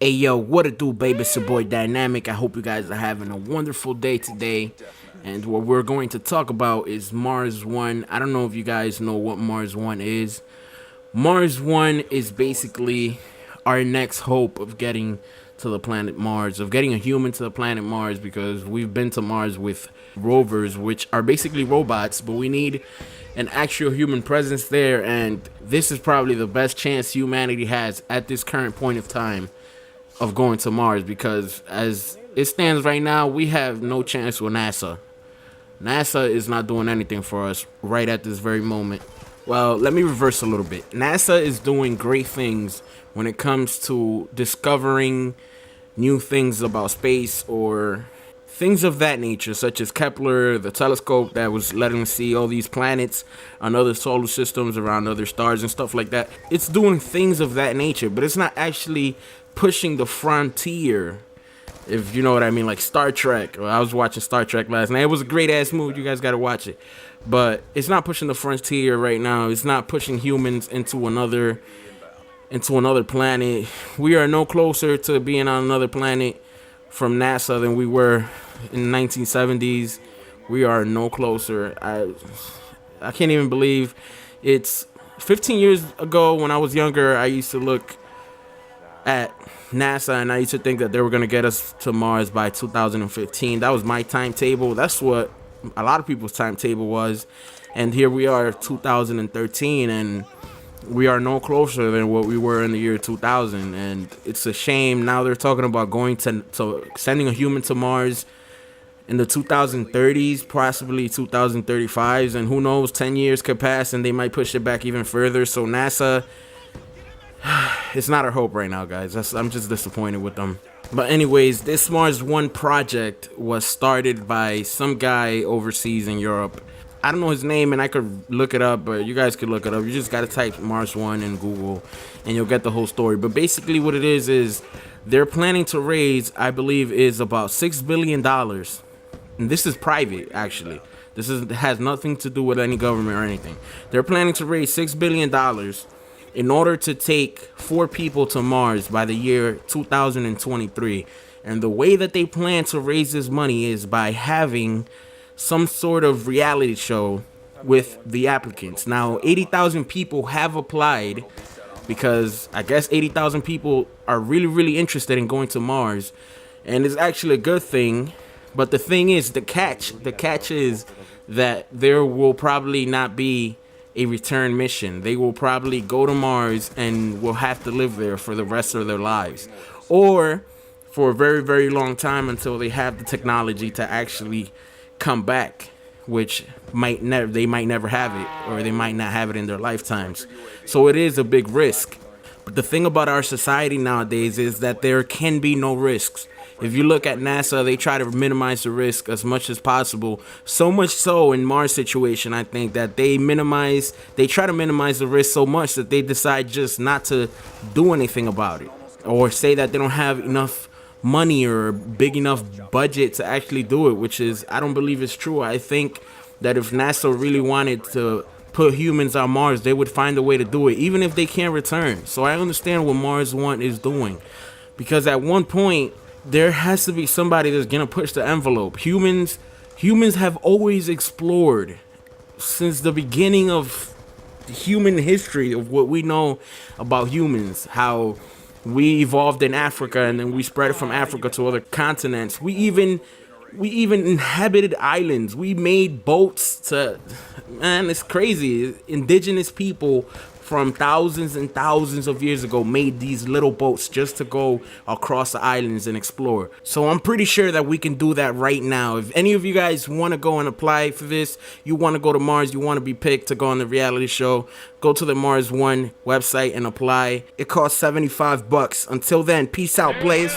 Hey yo, what it do, baby? It's your boy Dynamic. I hope you guys are having a wonderful day today. And what we're going to talk about is Mars One. I don't know if you guys know what Mars One is. Mars One is basically our next hope of getting to the planet Mars, of getting a human to the planet Mars, because we've been to Mars with rovers, which are basically robots, but we need an actual human presence there. And this is probably the best chance humanity has at this current point of time of going to Mars, because as it stands right now, we have no chance with NASA. NASA is not doing anything for us right at this very moment. Well, let me reverse a little bit. NASA is doing great things when it comes to discovering new things about space or things of that nature, such as Kepler, the telescope that was letting us see all these planets on other solar systems around other stars and stuff like that. It's doing things of that nature, but it's not actually pushing the frontier, if you know what I mean, like Star Trek. Well, I was watching Star Trek last night. It was a great ass movie. You guys got to watch it. But it's not pushing the frontier right now. It's not pushing humans into another planet. We are no closer to being on another planet from NASA than we were in the 1970s. We are no closer. I can't even believe it's 15 years ago. When I was younger, I used to look at NASA and I used to think that they were going to get us to Mars by 2015. That was my timetable. That's what a lot of people's timetable was. And here we are, 2013, and we are no closer than what we were in the year 2000. And it's a shame. Now they're talking about going to sending a human to Mars in the 2030s, possibly 2035s, and who knows, 10 years could pass and they might push it back even further. So NASA, it's not our hope right now, guys. I'm just disappointed with them. But anyways, this Mars One project was started by some guy overseas in Europe. I don't know his name, and I could look it up, but you guys could look it up. You just got to type Mars One in Google, and you'll get the whole story. But basically what it is they're planning to raise, I believe, is about $6 billion. And this is private, actually. Has nothing to do with any government or anything. They're planning to raise $6 billion in order to take 4 people to Mars by the year 2023. And the way that they plan to raise this money is by having some sort of reality show with the applicants. Now, 80,000 people have applied, because I guess 80,000 people are really, really interested in going to Mars. And it's actually a good thing. But the thing is, the catch is that there will probably not be a return mission. They will probably go to Mars and will have to live there for the rest of their lives, or for a very, very long time, until they have the technology to actually come back, which they might never have it, or they might not have it in their lifetimes. So it is a big risk. But the thing about our society nowadays is that there can be no risks. If you look at NASA, they try to minimize the risk as much as possible. So much so in Mars situation, I think, that they try to minimize the risk so much that they decide just not to do anything about it, or say that they don't have enough money or big enough budget to actually do it, which is, I don't believe it's true. I think that if NASA really wanted to put humans on Mars, they would find a way to do it, even if they can't return. So I understand what Mars One is doing, because at one point there has to be somebody that's gonna push the envelope. Humans have always explored since the beginning of human history, of what we know about humans, how we evolved in Africa and then we spread it from Africa to other continents. We even inhabited islands. We made boats it's crazy. Indigenous people from thousands and thousands of years ago made these little boats just to go across the islands and explore. So I'm pretty sure that we can do that right now. If any of you guys want to go and apply for this, you want to go to Mars, you want to be picked to go on the reality show, go to the Mars One website and apply. It costs $75. Until then, peace out, Blaze.